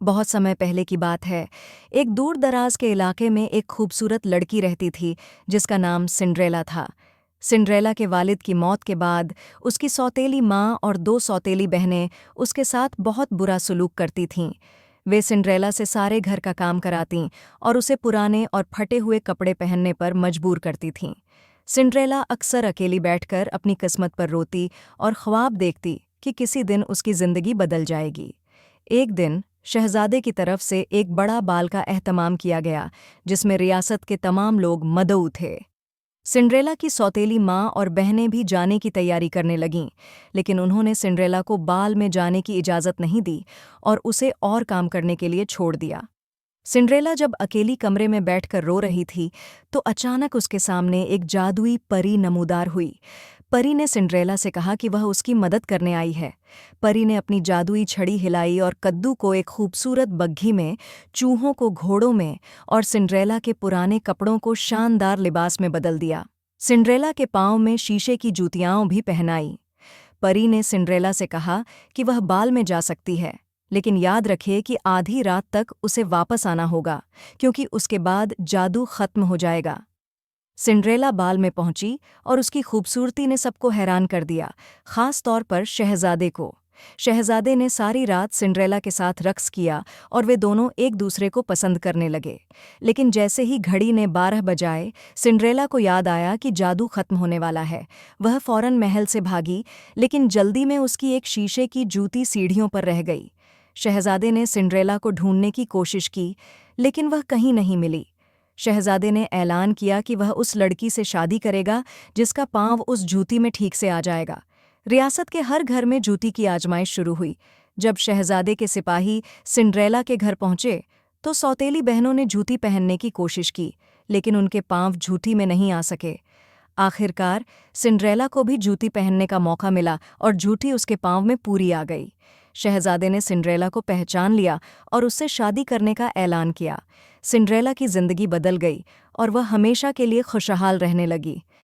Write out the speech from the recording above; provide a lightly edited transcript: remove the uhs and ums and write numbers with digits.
बहुत समय पहले की बात है। एक दूर दराज के इलाके में एक खूबसूरत लड़की रहती थी जिसका नाम सिंड्रेला था। सिंड्रेला के वालिद की मौत के बाद उसकी सौतेली माँ और दो सौतेली बहनें उसके साथ बहुत बुरा सलूक करती थीं। वे सिंड्रेला से सारे घर का काम करातीं और उसे पुराने और फटे हुए कपड़े पहनने पर मजबूर करती थीं। सिंड्रेला अक्सर अकेली बैठकर अपनी किस्मत पर रोती और ख्वाब देखती कि किसी दिन उसकी जिंदगी बदल जाएगी। एक दिन शहजादे की तरफ से एक बड़ा बाल का एहतमाम किया गया जिसमें रियासत के तमाम लोग मदऊ थे। सिंड्रेला की सौतेली माँ और बहनें भी जाने की तैयारी करने लगीं, लेकिन उन्होंने सिंड्रेला को बाल में जाने की इजाज़त नहीं दी और उसे और काम करने के लिए छोड़ दिया। सिंड्रेला जब अकेली कमरे में बैठकर रो रही थी तो अचानक उसके सामने एक जादुई परी नमूदार हुई। परी ने सिंड्रेला से कहा कि वह उसकी मदद करने आई है। परी ने अपनी जादुई छड़ी हिलाई और कद्दू को एक खूबसूरत बग्घी में, चूहों को घोड़ों में और सिंड्रेला के पुराने कपड़ों को शानदार लिबास में बदल दिया। सिंड्रेला के पाँव में शीशे की जूतियाँ भी पहनाई। परी ने सिंड्रेला से कहा कि वह बाल में जा सकती है, लेकिन याद रखिए कि आधी रात तक उसे वापस आना होगा, क्योंकि उसके बाद जादू खत्म हो जाएगा। सिंड्रेला बाल में पहुंची और उसकी खूबसूरती ने सबको हैरान कर दिया, खास तौर पर शहजादे को। शहजादे ने सारी रात सिंड्रेला के साथ रक्स किया और वे दोनों एक दूसरे को पसंद करने लगे। लेकिन जैसे ही घड़ी ने 12 बजाए, सिंड्रेला को याद आया कि जादू खत्म होने वाला है। वह फौरन महल से भागी, लेकिन जल्दी में उसकी एक शीशे की जूती सीढ़ियों पर रह गई। शहजादे ने सिंड्रेला को ढूंढने की कोशिश की, लेकिन वह कहीं नहीं मिली। शहजादे ने ऐलान किया कि वह उस लड़की से शादी करेगा जिसका पाँव उस जूती में ठीक से आ जाएगा। रियासत के हर घर में जूती की आजमाइश शुरू हुई। जब शहजादे के सिपाही सिंड्रेला के घर पहुंचे तो सौतेली बहनों ने जूती पहनने की कोशिश की, लेकिन उनके पाँव जूती में नहीं आ सके। आखिरकार सिंड्रेला को भी जूती पहनने का मौका मिला और जूती उसके पाँव में पूरी आ गई। शहजादे ने सिंड्रेला को पहचान लिया और उससे शादी करने का ऐलान किया। सिंड्रेला की जिंदगी बदल गई और वह हमेशा के लिए खुशहाल रहने लगी।